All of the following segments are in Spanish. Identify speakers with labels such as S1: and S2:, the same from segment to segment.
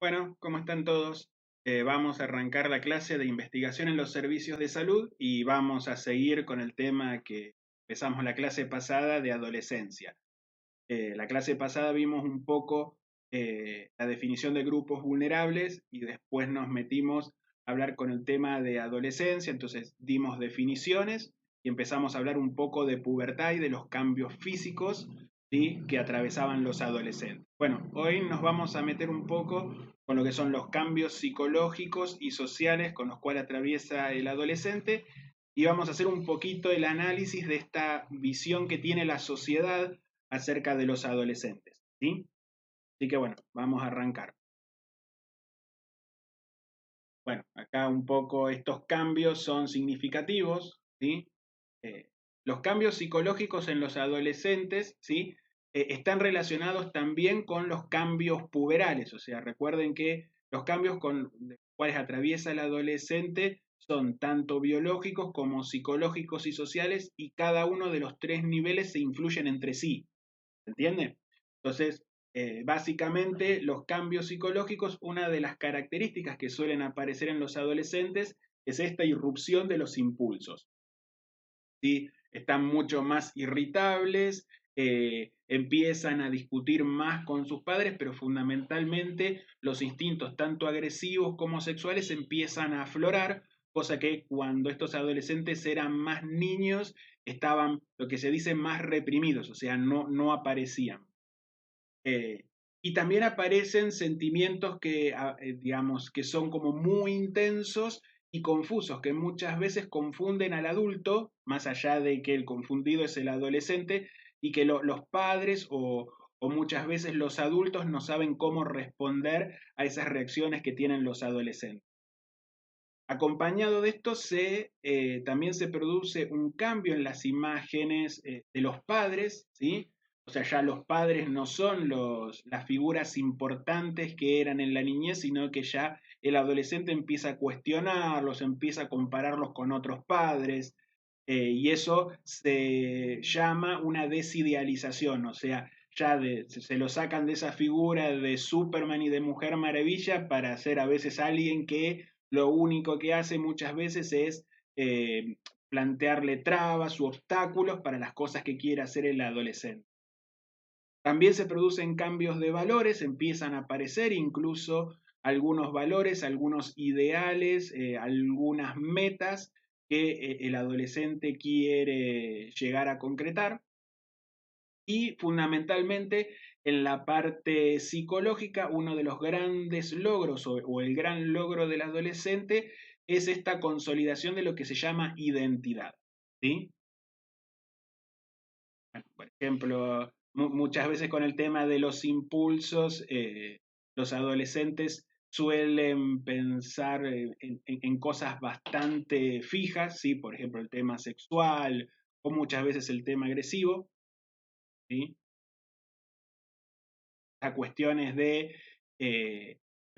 S1: Bueno, ¿cómo están todos? Vamos a arrancar la clase de investigación en los servicios de salud y vamos a seguir con el tema que empezamos la clase pasada de adolescencia. La clase pasada vimos un poco la definición de grupos vulnerables y después nos metimos a hablar con el tema de adolescencia, entonces dimos definiciones y empezamos a hablar un poco de pubertad y de los cambios físicos, ¿sí?, que atravesaban los adolescentes. Bueno, hoy nos vamos a meter un poco con lo que son los cambios psicológicos y sociales con los cuales atraviesa el adolescente y vamos a hacer un poquito el análisis de esta visión que tiene la sociedad acerca de los adolescentes, ¿sí? Así que bueno, vamos a arrancar. Bueno, acá un poco estos cambios son significativos, ¿sí? Eh, los cambios psicológicos en los adolescentes, ¿sí?, están relacionados también con los cambios puberales, o sea, recuerden que los cambios con los cuales atraviesa el adolescente son tanto biológicos como psicológicos y sociales y cada uno de los tres niveles se influyen entre sí, ¿se entiende? Entonces, básicamente los cambios psicológicos, una de las características que suelen aparecer en los adolescentes es esta irrupción de los impulsos. ¿Sí? Están mucho más irritables, empiezan a discutir más con sus padres, pero fundamentalmente los instintos, tanto agresivos como sexuales, empiezan a aflorar, cosa que cuando estos adolescentes eran más niños, estaban, lo que se dice, más reprimidos, o sea, no aparecían. Eh, y también aparecen sentimientos que, digamos, que son como muy intensos y confusos, que muchas veces confunden al adulto, más allá de que el confundido es el adolescente, y que los padres o muchas veces los adultos no saben cómo responder a esas reacciones que tienen los adolescentes. Acompañado de esto, también se produce un cambio en las imágenes de los padres, ¿sí? O sea, ya los padres no son las figuras importantes que eran en la niñez, sino que ya el adolescente empieza a cuestionarlos, empieza a compararlos con otros padres, y eso se llama una desidealización, o sea, se lo sacan de esa figura de Superman y de Mujer Maravilla para ser a veces alguien que lo único que hace muchas veces es plantearle trabas u obstáculos para las cosas que quiere hacer el adolescente. También se producen cambios de valores, empiezan a aparecer incluso algunos valores, algunos ideales, algunas metas que el adolescente quiere llegar a concretar. Y fundamentalmente en la parte psicológica, uno de los grandes logros o el gran logro del adolescente es esta consolidación de lo que se llama identidad, ¿sí? Bueno, por ejemplo, muchas veces con el tema de los impulsos, los adolescentes suelen pensar en cosas bastante fijas, ¿sí? Por ejemplo, el tema sexual o muchas veces el tema agresivo, ¿sí? A cuestiones de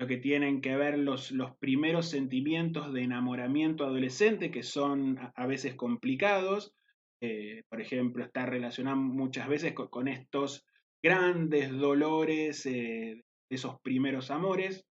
S1: lo que tienen que ver los primeros sentimientos de enamoramiento adolescente, que son a veces complicados. Por ejemplo, está relacionado muchas veces con estos grandes dolores de esos primeros amores.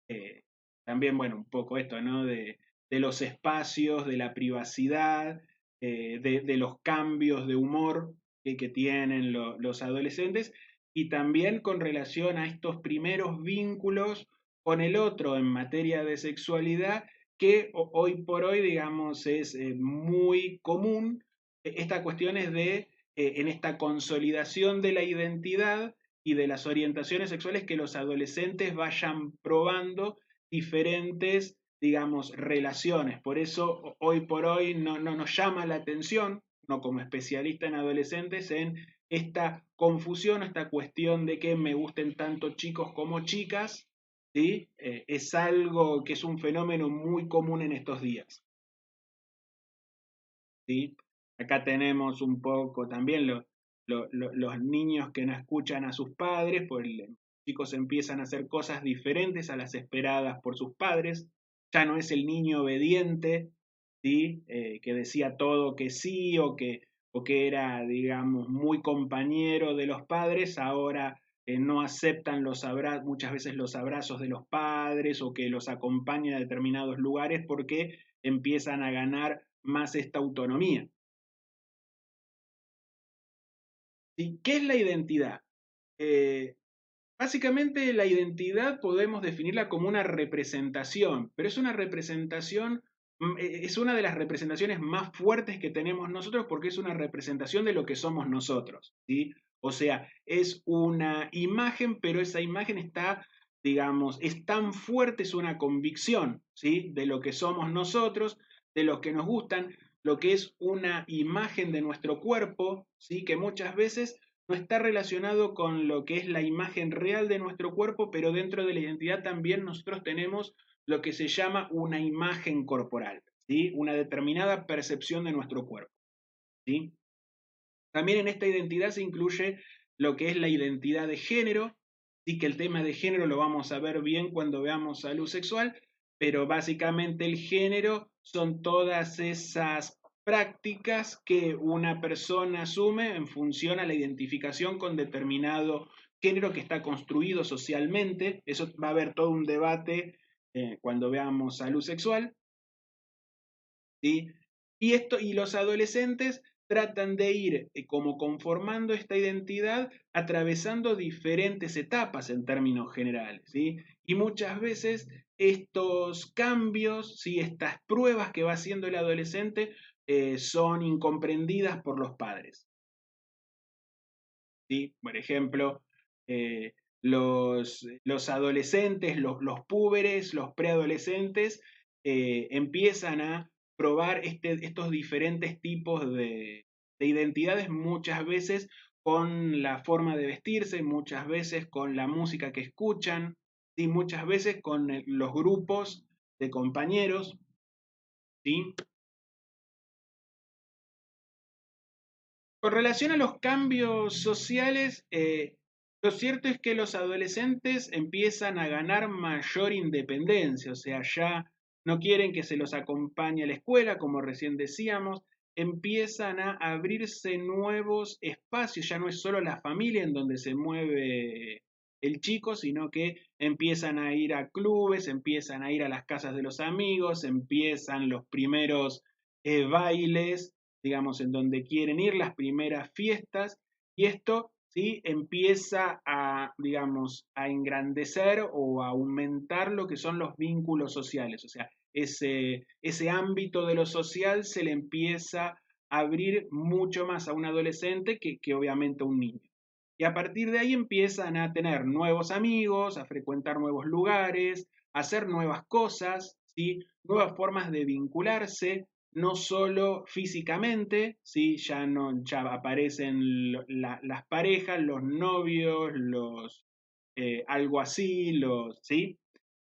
S1: Eh, También, bueno, un poco esto, ¿no? De los espacios, de la privacidad, de los cambios de humor que tienen los adolescentes y también con relación a estos primeros vínculos con el otro en materia de sexualidad que hoy por hoy, digamos, es muy común. Esta cuestión es en esta consolidación de la identidad y de las orientaciones sexuales que los adolescentes vayan probando diferentes, digamos, relaciones. Por eso hoy por hoy no nos llama la atención, no como especialista en adolescentes, en esta confusión, esta cuestión de que me gusten tanto chicos como chicas, ¿sí? Es algo que es un fenómeno muy común en estos días, ¿sí? Acá tenemos un poco también los niños que no escuchan a sus padres, pues los chicos empiezan a hacer cosas diferentes a las esperadas por sus padres, ya no es el niño obediente, ¿sí? Que decía todo que sí o que era, digamos, muy compañero de los padres, ahora que no aceptan muchas veces los abrazos de los padres o que los acompañan a determinados lugares porque empiezan a ganar más esta autonomía. ¿Y qué es la identidad? Básicamente la identidad podemos definirla como una representación, pero es una representación, es una de las representaciones más fuertes que tenemos nosotros porque es una representación de lo que somos nosotros, ¿sí? O sea, es una imagen, pero esa imagen está, digamos, es tan fuerte, es una convicción, ¿sí? De lo que somos nosotros, de lo que nos gustan, lo que es una imagen de nuestro cuerpo, ¿sí? Que muchas veces no está relacionado con lo que es la imagen real de nuestro cuerpo, pero dentro de la identidad también nosotros tenemos lo que se llama una imagen corporal, ¿sí? Una determinada percepción de nuestro cuerpo, ¿sí? También en esta identidad se incluye lo que es la identidad de género, sí que el tema de género lo vamos a ver bien cuando veamos salud sexual, pero básicamente el género son todas esas prácticas que una persona asume en función a la identificación con determinado género que está construido socialmente. Eso va a haber todo un debate cuando veamos salud sexual, ¿sí? Y los adolescentes tratan de ir como conformando esta identidad atravesando diferentes etapas en términos generales, ¿sí? Y muchas veces estos cambios, ¿sí? Estas pruebas que va haciendo el adolescente son incomprendidas por los padres, ¿sí? Por ejemplo, eh, los adolescentes, los púberes, los preadolescentes empiezan a probar estos diferentes tipos de identidades, muchas veces con la forma de vestirse, muchas veces con la música que escuchan, y muchas veces con los grupos de compañeros, ¿sí? Con relación a los cambios sociales, lo cierto es que los adolescentes empiezan a ganar mayor independencia, o sea, ya no quieren que se los acompañe a la escuela, como recién decíamos, empiezan a abrirse nuevos espacios, ya no es solo la familia en donde se mueve el chico, sino que empiezan a ir a clubes, empiezan a ir a las casas de los amigos, empiezan los primeros bailes, digamos, en donde quieren ir, las primeras fiestas, y esto, ¿sí? Empieza a, digamos, a engrandecer o a aumentar lo que son los vínculos sociales, o sea, ese ámbito de lo social se le empieza a abrir mucho más a un adolescente que obviamente a un niño. Y a partir de ahí empiezan a tener nuevos amigos, a frecuentar nuevos lugares, a hacer nuevas cosas, ¿sí? Nuevas formas de vincularse, no solo físicamente, ¿sí? Ya aparecen las parejas, los novios, algo así, ¿sí?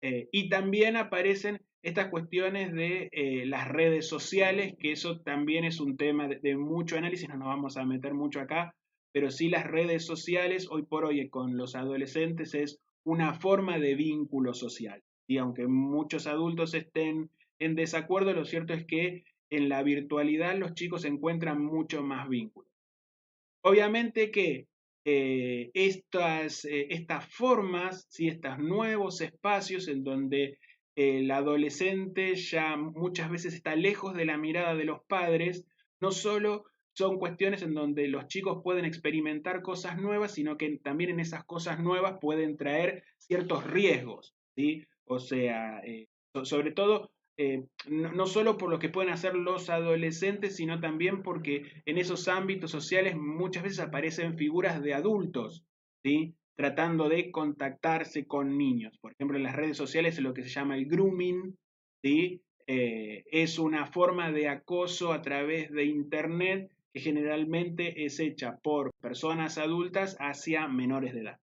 S1: Y también aparecen estas cuestiones de las redes sociales, que eso también es un tema de mucho análisis, no nos vamos a meter mucho acá, pero sí las redes sociales hoy por hoy con los adolescentes es una forma de vínculo social. Y aunque muchos adultos estén en desacuerdo, lo cierto es que en la virtualidad los chicos encuentran mucho más vínculos. Obviamente que estas formas, ¿sí? Estos nuevos espacios en donde el adolescente ya muchas veces está lejos de la mirada de los padres, no solo son cuestiones en donde los chicos pueden experimentar cosas nuevas, sino que también en esas cosas nuevas pueden traer ciertos riesgos, ¿sí? O sea, sobre todo no solo por lo que pueden hacer los adolescentes, sino también porque en esos ámbitos sociales muchas veces aparecen figuras de adultos, ¿sí? Tratando de contactarse con niños. Por ejemplo, en las redes sociales es lo que se llama el grooming, ¿sí? Es una forma de acoso a través de Internet que generalmente es hecha por personas adultas hacia menores de edad.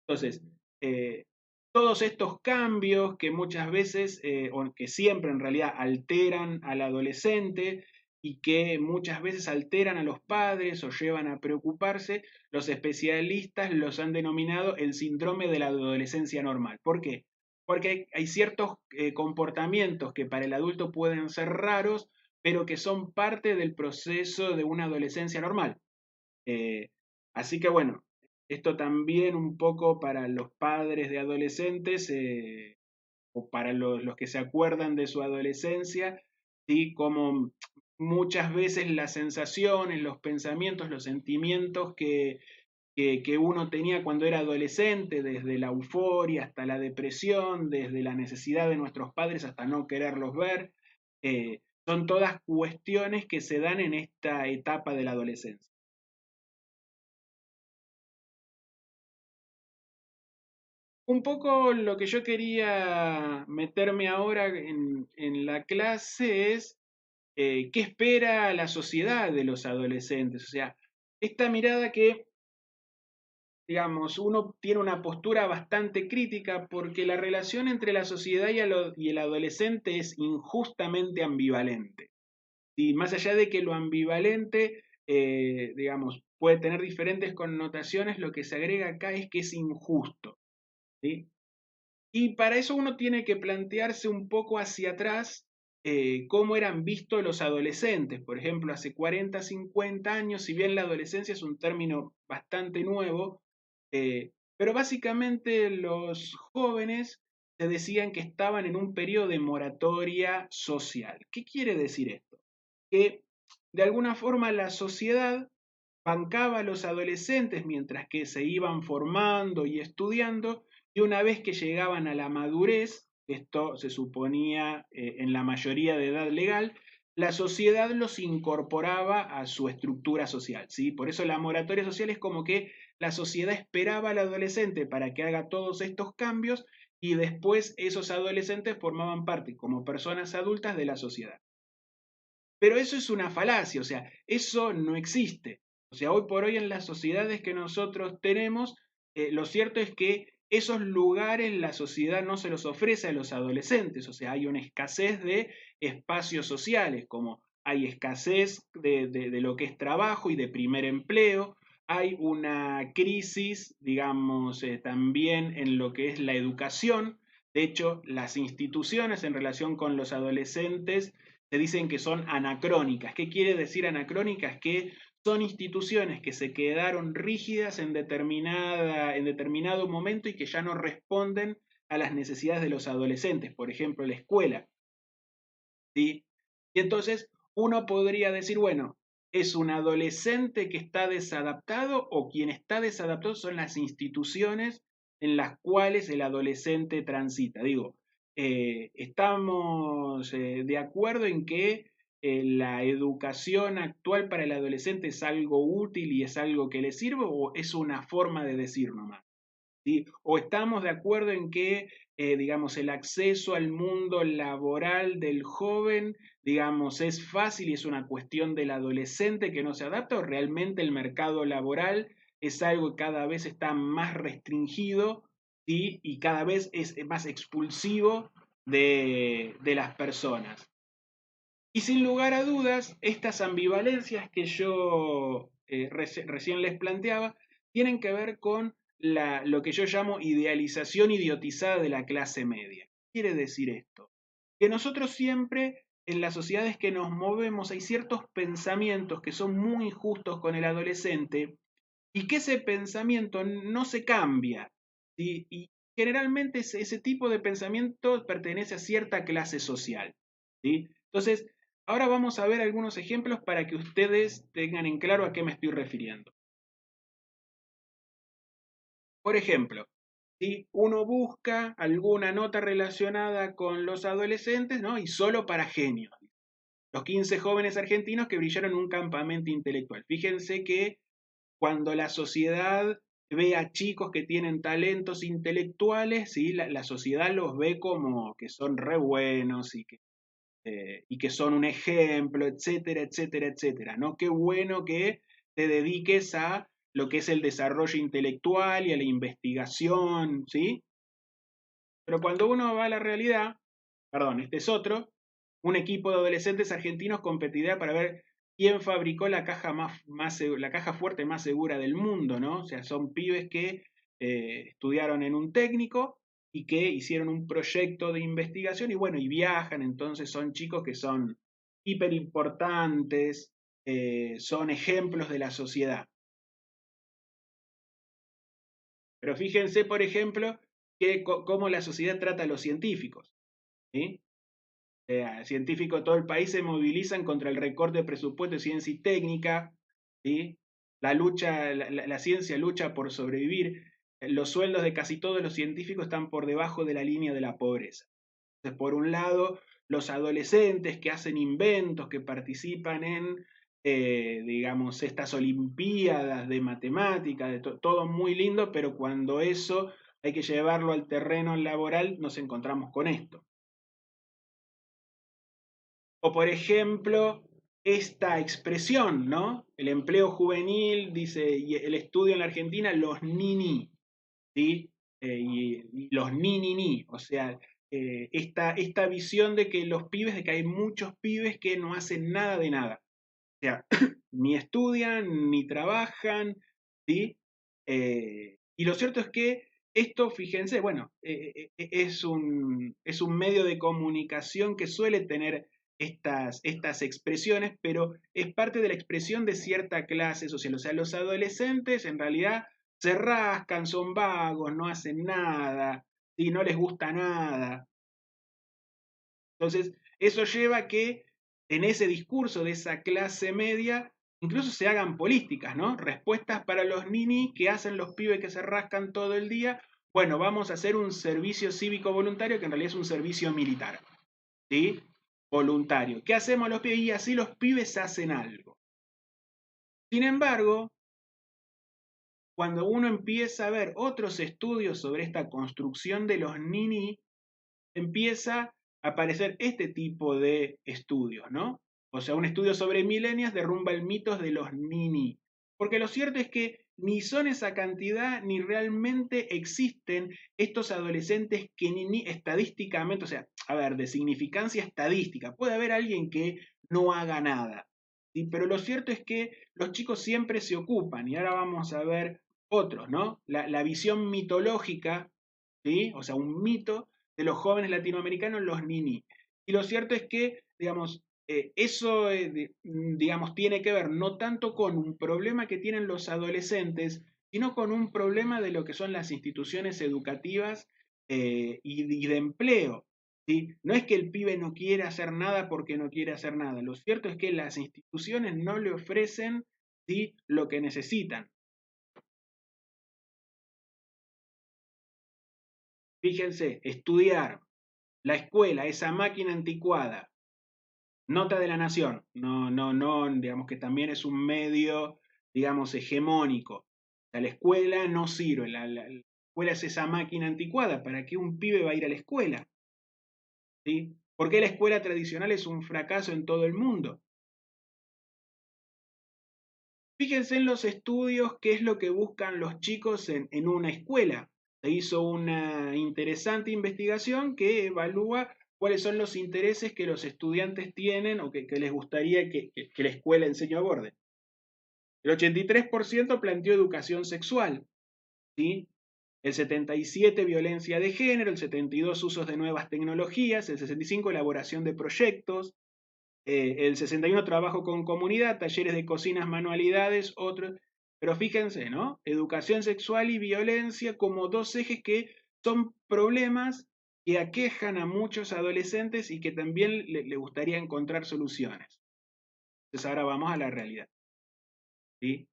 S1: Entonces, todos estos cambios que muchas veces, o que siempre en realidad alteran al adolescente y que muchas veces alteran a los padres o llevan a preocuparse, los especialistas los han denominado el síndrome de la adolescencia normal. ¿Por qué? Porque hay ciertos comportamientos que para el adulto pueden ser raros, pero que son parte del proceso de una adolescencia normal. Así que bueno, esto también un poco para los padres de adolescentes o para los que se acuerdan de su adolescencia, ¿sí? Como muchas veces las sensaciones, los pensamientos, los sentimientos que uno tenía cuando era adolescente, desde la euforia hasta la depresión, desde la necesidad de nuestros padres hasta no quererlos ver, son todas cuestiones que se dan en esta etapa de la adolescencia. Un poco lo que yo quería meterme ahora en la clase es qué espera la sociedad de los adolescentes. O sea, esta mirada que, digamos, uno tiene una postura bastante crítica porque la relación entre la sociedad y el adolescente es injustamente ambivalente. Y más allá de que lo ambivalente, digamos, puede tener diferentes connotaciones, lo que se agrega acá es que es injusto. ¿Sí? Y para eso uno tiene que plantearse un poco hacia atrás cómo eran vistos los adolescentes. Por ejemplo, hace 40, 50 años, si bien la adolescencia es un término bastante nuevo, pero básicamente los jóvenes se decían que estaban en un periodo de moratoria social. ¿Qué quiere decir esto? Que de alguna forma la sociedad bancaba a los adolescentes mientras que se iban formando y estudiando, y una vez que llegaban a la madurez, esto se suponía en la mayoría de edad legal, la sociedad los incorporaba a su estructura social, ¿sí? Por eso la moratoria social es como que la sociedad esperaba al adolescente para que haga todos estos cambios y después esos adolescentes formaban parte como personas adultas de la sociedad. Pero eso es una falacia, o sea, eso no existe. O sea, hoy por hoy en las sociedades que nosotros tenemos, lo cierto es que esos lugares la sociedad no se los ofrece a los adolescentes, o sea, hay una escasez de espacios sociales, como hay escasez de lo que es trabajo y de primer empleo, hay una crisis, digamos, también en lo que es la educación. De hecho, las instituciones en relación con los adolescentes se dicen que son anacrónicas. ¿Qué quiere decir anacrónicas? Que son instituciones que se quedaron rígidas en determinado momento y que ya no responden a las necesidades de los adolescentes, por ejemplo, la escuela. ¿Sí? Y entonces uno podría decir, bueno, ¿es un adolescente que está desadaptado o quien está desadaptado son las instituciones en las cuales el adolescente transita? Digo, ¿estamos de acuerdo en que la educación actual para el adolescente es algo útil y es algo que le sirve o es una forma de decir nomás? ¿Sí? O estamos de acuerdo en que, digamos, el acceso al mundo laboral del joven, digamos, es fácil y es una cuestión del adolescente que no se adapta, o realmente el mercado laboral es algo que cada vez está más restringido, ¿sí? Y cada vez es más expulsivo de las personas. Y sin lugar a dudas, estas ambivalencias que yo recién les planteaba tienen que ver con lo que yo llamo idealización idiotizada de la clase media. ¿Qué quiere decir esto? Que nosotros siempre, en las sociedades que nos movemos, hay ciertos pensamientos que son muy injustos con el adolescente y que ese pensamiento no se cambia. ¿Sí? Y generalmente ese tipo de pensamiento pertenece a cierta clase social. ¿Sí? Entonces, ahora vamos a ver algunos ejemplos para que ustedes tengan en claro a qué me estoy refiriendo. Por ejemplo, si uno busca alguna nota relacionada con los adolescentes, ¿no? Y solo para genios. Los 15 jóvenes argentinos que brillaron en un campamento intelectual. Fíjense que cuando la sociedad ve a chicos que tienen talentos intelectuales, ¿sí? La sociedad los ve como que son re buenos y que son un ejemplo, etcétera, etcétera, etcétera, ¿no? Qué bueno que te dediques a lo que es el desarrollo intelectual y a la investigación, ¿sí? Pero cuando uno va a la realidad, perdón, este es otro, un equipo de adolescentes argentinos competirá para ver quién fabricó la caja, la caja fuerte más segura del mundo, ¿no? O sea, son pibes que estudiaron en un técnico y que hicieron un proyecto de investigación y bueno, y viajan, entonces son chicos que son hiper importantes, son ejemplos de la sociedad. Pero fíjense, por ejemplo, cómo la sociedad trata a los científicos. ¿Sí? Científicos de todo el país se movilizan contra el recorte de presupuesto de ciencia y técnica. ¿Sí? La ciencia lucha por sobrevivir. Los sueldos de casi todos los científicos están por debajo de la línea de la pobreza. Entonces, por un lado, los adolescentes que hacen inventos, que participan en, digamos, estas olimpiadas de matemáticas, todo muy lindo, pero cuando eso hay que llevarlo al terreno laboral, nos encontramos con esto. O por ejemplo, esta expresión, ¿no? El empleo juvenil, dice, y el estudio en la Argentina, los nini, ¿sí? Y los ni, o sea, esta visión de que los pibes, de que hay muchos pibes que no hacen nada de nada. O sea, ni estudian, ni trabajan, ¿sí? Y lo cierto es que esto, fíjense, bueno, es un medio de comunicación que suele tener estas expresiones, pero es parte de la expresión de cierta clase social. O sea, los adolescentes en realidad se rascan, son vagos, no hacen nada, ¿sí? No les gusta nada. Entonces, eso lleva a que en ese discurso de esa clase media incluso se hagan políticas, ¿no? Respuestas para los ninis que hacen los pibes que se rascan todo el día. Bueno, vamos a hacer un servicio cívico voluntario que en realidad es un servicio militar, ¿sí? Voluntario. ¿Qué hacemos los pibes? Y así los pibes hacen algo. Sin embargo, cuando uno empieza a ver otros estudios sobre esta construcción de los ninis, empieza a aparecer este tipo de estudios, ¿no? O sea, un estudio sobre millennials derrumba el mito de los nini. Porque lo cierto es que ni son esa cantidad, ni realmente existen estos adolescentes que ni estadísticamente, o sea, a ver, de significancia estadística, puede haber alguien que no haga nada. ¿Sí? Pero lo cierto es que los chicos siempre se ocupan, y ahora vamos a ver otros, ¿no? La visión mitológica, ¿sí? O sea, un mito de los jóvenes latinoamericanos, los nini. Y lo cierto es que, digamos, eso, digamos, tiene que ver no tanto con un problema que tienen los adolescentes, sino con un problema de lo que son las instituciones educativas y de empleo. ¿Sí? No es que el pibe no quiere hacer nada porque no quiere hacer nada. Lo cierto es que las instituciones no le ofrecen, ¿sí?, lo que necesitan. Fíjense, estudiar, la escuela, esa máquina anticuada. Nota de la Nación, no, digamos que también es un medio, digamos, hegemónico. O sea, la escuela no sirve, la escuela es esa máquina anticuada. ¿Para qué un pibe va a ir a la escuela? ¿Sí? ¿Por qué la escuela tradicional es un fracaso en todo el mundo? Fíjense en los estudios qué es lo que buscan los chicos en una escuela. Se hizo una interesante investigación que evalúa cuáles son los intereses que los estudiantes tienen o que les gustaría que la escuela enseñe a aborde. El 83% planteó educación sexual, ¿sí? El 77% violencia de género, el 72% usos de nuevas tecnologías, el 65% elaboración de proyectos, el 61% trabajo con comunidad, talleres de cocinas, manualidades, otros. Pero fíjense, ¿no? Educación sexual y violencia como dos ejes que son problemas que aquejan a muchos adolescentes y que también le gustaría encontrar soluciones. Entonces ahora vamos a la realidad, ¿sí?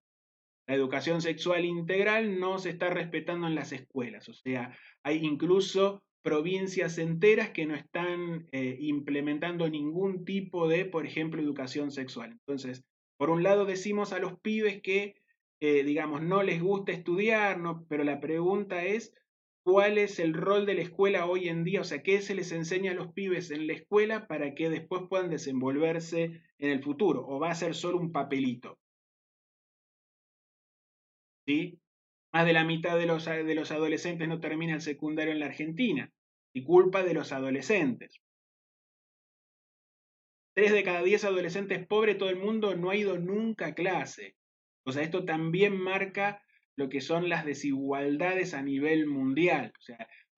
S1: La educación sexual integral no se está respetando en las escuelas, o sea, hay incluso provincias enteras que no están implementando ningún tipo de, por ejemplo, educación sexual. Entonces, por un lado decimos a los pibes que, digamos, no les gusta estudiar, no, pero la pregunta es, ¿cuál es el rol de la escuela hoy en día? O sea, ¿qué se les enseña a los pibes en la escuela para que después puedan desenvolverse en el futuro? ¿O va a ser solo un papelito? ¿Sí? Más de la mitad de los adolescentes no termina el secundario en la Argentina, y culpa de los adolescentes. 3 de cada 10 adolescentes pobres de todo el mundo no ha ido nunca a clase. O sea, esto también marca lo que son las desigualdades a nivel mundial.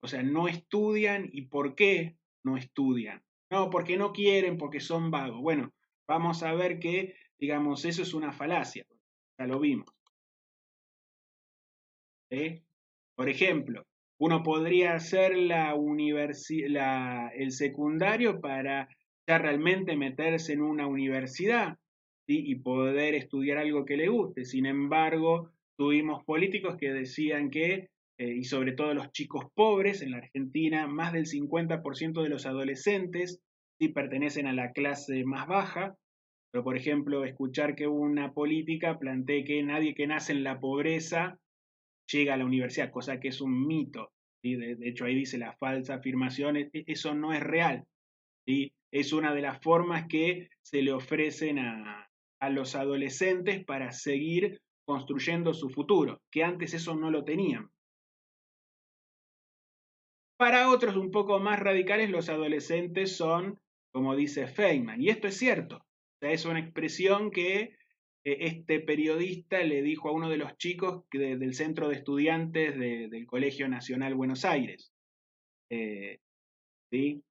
S1: O sea, no estudian. ¿Y por qué no estudian? No, porque no quieren, porque son vagos. Bueno, vamos a ver que, digamos, eso es una falacia. Ya lo vimos. ¿Eh? Por ejemplo, uno podría hacer el secundario para ya realmente meterse en una universidad, ¿sí? Y poder estudiar algo que le guste. Sin embargo, tuvimos políticos que decían que, y sobre todo los chicos pobres, en la Argentina, más del 50% de los adolescentes sí pertenecen a la clase más baja. Pero, por ejemplo, escuchar que una política plantee que nadie que nace en la pobreza llega a la universidad, cosa que es un mito. ¿Sí? De hecho, ahí dice la falsa afirmación, eso no es real. ¿Sí? Es una de las formas que se le ofrecen a los adolescentes para seguir construyendo su futuro, que antes eso no lo tenían. Para otros un poco más radicales, los adolescentes son, como dice Feynman, y esto es cierto. O sea, es una expresión que este periodista le dijo a uno de los chicos del centro de estudiantes del Colegio Nacional Buenos Aires. ¿Sí?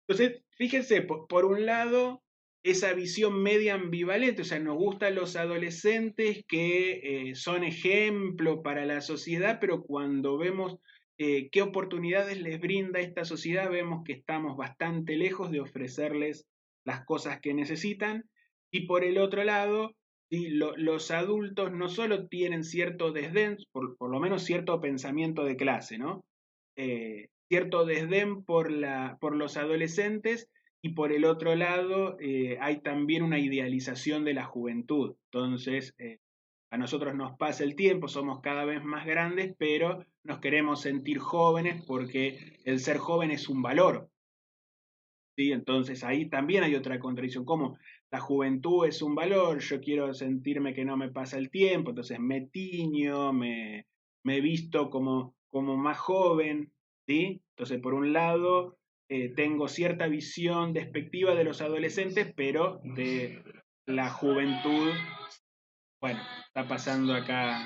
S1: Entonces, fíjense, por un lado, esa visión media ambivalente, o sea, nos gustan los adolescentes que son ejemplo para la sociedad, pero cuando vemos qué oportunidades les brinda esta sociedad, vemos que estamos bastante lejos de ofrecerles las cosas que necesitan. Y por el otro lado, sí, los adultos no solo tienen cierto desdén, por lo menos cierto pensamiento de clase, ¿no? Cierto desdén por los adolescentes y por el otro lado hay también una idealización de la juventud. Entonces, a nosotros nos pasa el tiempo, somos cada vez más grandes, pero nos queremos sentir jóvenes porque el ser joven es un valor. ¿Sí? Entonces ahí también hay otra contradicción, como la juventud es un valor, yo quiero sentirme que no me pasa el tiempo, entonces me tiño, me visto como más joven, ¿sí? Entonces por un lado tengo cierta visión despectiva de los adolescentes, pero de la juventud, bueno, está pasando acá,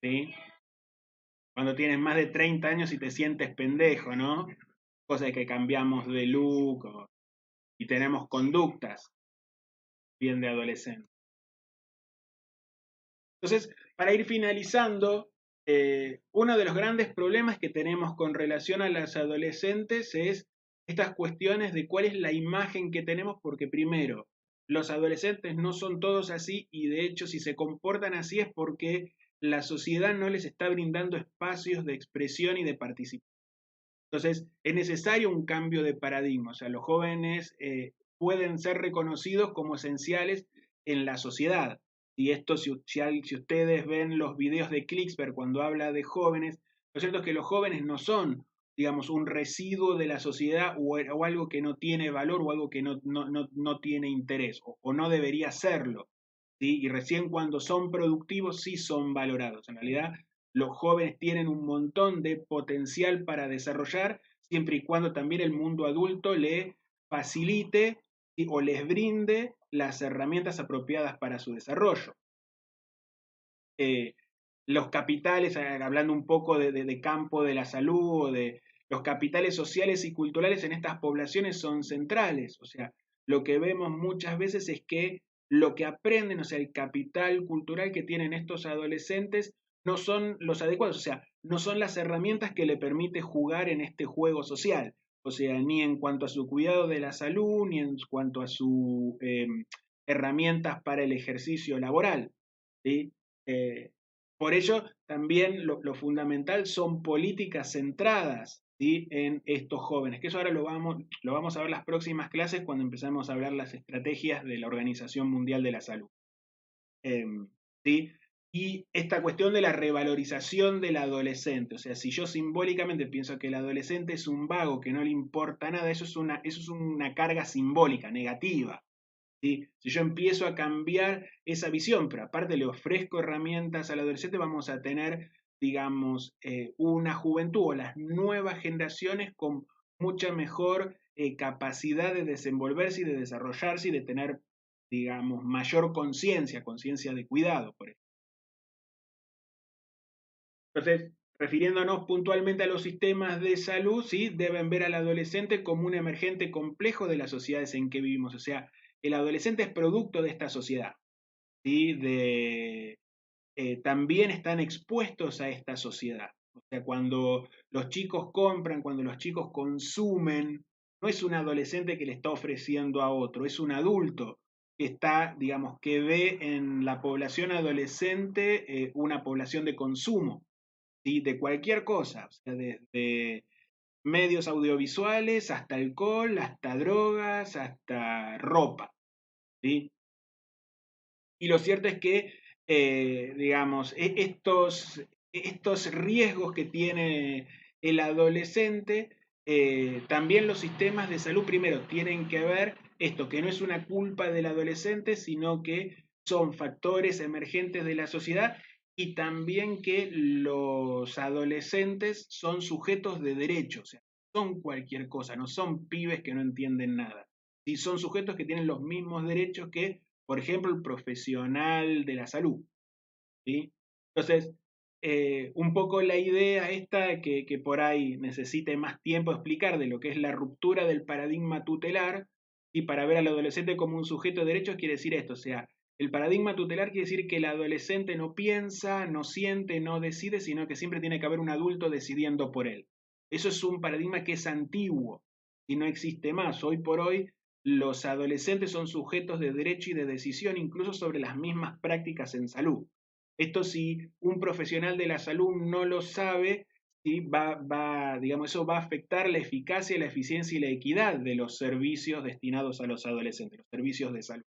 S1: ¿sí? Cuando tienes más de 30 años y te sientes pendejo, ¿no? Cosa de que cambiamos de look y tenemos conductas bien de adolescente. Entonces, para ir finalizando, uno de los grandes problemas que tenemos con relación a las adolescentes es estas cuestiones de cuál es la imagen que tenemos, porque primero, los adolescentes no son todos así y de hecho si se comportan así es porque la sociedad no les está brindando espacios de expresión y de participación. Entonces, es necesario un cambio de paradigma. O sea, los jóvenes pueden ser reconocidos como esenciales en la sociedad. Y esto, si ustedes ven los videos de Clicksper cuando habla de jóvenes, lo cierto es que los jóvenes no son, digamos, un residuo de la sociedad o algo que no tiene valor o algo que no tiene interés o no debería serlo. ¿Sí? Y recién cuando son productivos sí son valorados. En realidad, los jóvenes tienen un montón de potencial para desarrollar, siempre y cuando también el mundo adulto le facilite o les brinde las herramientas apropiadas para su desarrollo. Eh, los capitales, hablando un poco de campo de la salud, o de los capitales sociales y culturales en estas poblaciones son centrales. O sea, lo que vemos muchas veces es que lo que aprenden, o sea, el capital cultural que tienen estos adolescentes no son los adecuados, o sea, no son las herramientas que le permite jugar en este juego social. O sea, ni en cuanto a su cuidado de la salud, ni en cuanto a sus herramientas para el ejercicio laboral. ¿Sí? Eh, por ello, también lo fundamental son políticas centradas, ¿sí? En estos jóvenes, que eso ahora lo vamos a ver las próximas clases cuando empezamos a hablar las estrategias de la Organización Mundial de la Salud. Eh, ¿Sí? Y esta cuestión de la revalorización del adolescente, o sea, si yo simbólicamente pienso que el adolescente es un vago que no le importa nada, eso es una carga simbólica, negativa. ¿Sí? Si yo empiezo a cambiar esa visión, pero aparte le ofrezco herramientas al adolescente, vamos a tener, digamos, una juventud o las nuevas generaciones con mucha mejor capacidad de desenvolverse y de desarrollarse y de tener, digamos, mayor conciencia, conciencia de cuidado, por ejemplo. Entonces, refiriéndonos puntualmente a los sistemas de salud, ¿sí? Deben ver al adolescente como un emergente complejo de las sociedades en que vivimos. O sea, el adolescente es producto de esta sociedad. ¿sí? También están expuestos a esta sociedad. O sea, cuando los chicos compran, cuando los chicos consumen, no es un adolescente que le está ofreciendo a otro, es un adulto que está, digamos, que ve en la población adolescente una población de consumo, ¿sí? De cualquier cosa, o sea, desde medios audiovisuales hasta alcohol, hasta drogas, hasta ropa, ¿sí? Y lo cierto es que, digamos, estos riesgos que tiene el adolescente, también los sistemas de salud primero tienen que ver esto, que no es una culpa del adolescente, sino que son factores emergentes de la sociedad y también que los adolescentes son sujetos de derechos, o sea, son cualquier cosa, no son pibes que no entienden nada. Sí, son sujetos que tienen los mismos derechos que, por ejemplo, el profesional de la salud, ¿sí? Entonces, un poco la idea esta que por ahí necesite más tiempo explicar de lo que es la ruptura del paradigma tutelar, y para ver al adolescente como un sujeto de derechos quiere decir esto, o sea, el paradigma tutelar quiere decir que el adolescente no piensa, no siente, no decide, sino que siempre tiene que haber un adulto decidiendo por él. Eso es un paradigma que es antiguo y no existe más. Hoy por hoy los adolescentes son sujetos de derecho y de decisión, incluso sobre las mismas prácticas en salud. Esto si un profesional de la salud no lo sabe, ¿sí? Digamos, eso va a afectar la eficacia, la eficiencia y la equidad de los servicios destinados a los adolescentes, los servicios de salud.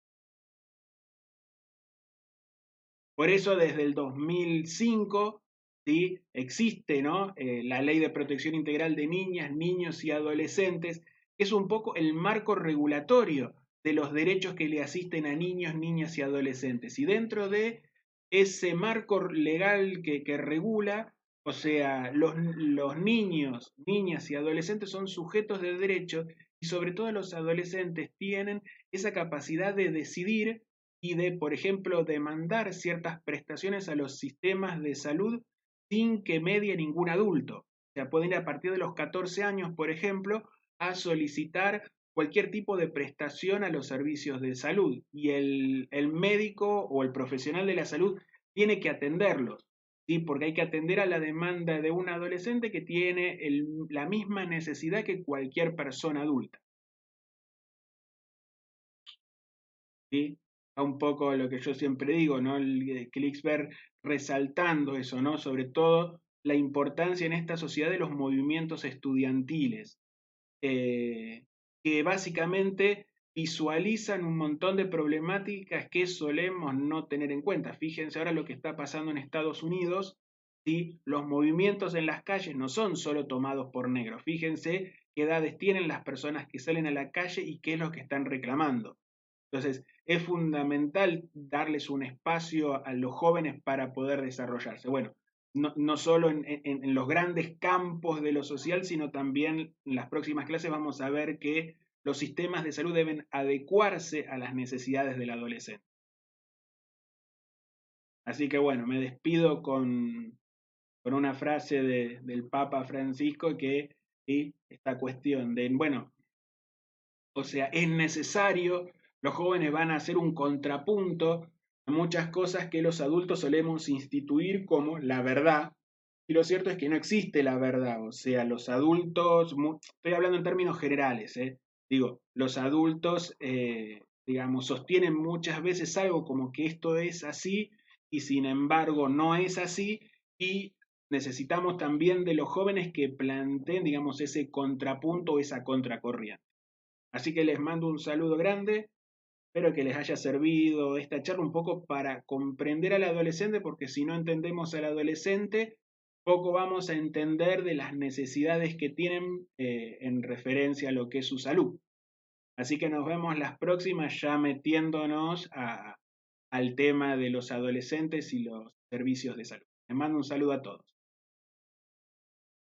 S1: Por eso desde el 2005, ¿sí? Existe, ¿no? La Ley de Protección Integral de Niñas, Niños y Adolescentes, que es un poco el marco regulatorio de los derechos que le asisten a niños, niñas y adolescentes. Y dentro de ese marco legal que regula, o sea, los niños, niñas y adolescentes son sujetos de derechos y sobre todo los adolescentes tienen esa capacidad de decidir y de, por ejemplo, demandar ciertas prestaciones a los sistemas de salud sin que medie ningún adulto. O sea, pueden ir a partir de los 14 años, por ejemplo, a solicitar cualquier tipo de prestación a los servicios de salud y el médico o el profesional de la salud tiene que atenderlos, ¿sí? Porque hay que atender a la demanda de un adolescente que tiene la misma necesidad que cualquier persona adulta, ¿sí? A un poco lo que yo siempre digo, ¿no? Klicksberg resaltando eso, ¿no? Sobre todo la importancia en esta sociedad de los movimientos estudiantiles, eh, que básicamente visualizan un montón de problemáticas que solemos no tener en cuenta. Fíjense ahora lo que está pasando en Estados Unidos, ¿sí? Los movimientos en las calles no son solo tomados por negros. Fíjense qué edades tienen las personas que salen a la calle y qué es lo que están reclamando. Entonces, es fundamental darles un espacio a los jóvenes para poder desarrollarse. Bueno, no solo en los grandes campos de lo social, sino también en las próximas clases vamos a ver que los sistemas de salud deben adecuarse a las necesidades del adolescente. Así que bueno, me despido con una frase del Papa Francisco que, ¿sí? Esta cuestión de, bueno, o sea, es necesario, los jóvenes van a hacer un contrapunto a muchas cosas que los adultos solemos instituir como la verdad. Y lo cierto es que no existe la verdad, o sea, los adultos, estoy hablando en términos generales, digo, los adultos, digamos, sostienen muchas veces algo como que esto es así y sin embargo no es así y necesitamos también de los jóvenes que planteen, digamos, ese contrapunto, esa contracorriente. Así que les mando un saludo grande, espero que les haya servido esta charla un poco para comprender al adolescente, porque si no entendemos al adolescente, poco vamos a entender de las necesidades que tienen en referencia a lo que es su salud. Así que nos vemos las próximas ya metiéndonos al tema de los adolescentes y los servicios de salud. Les mando un saludo a todos.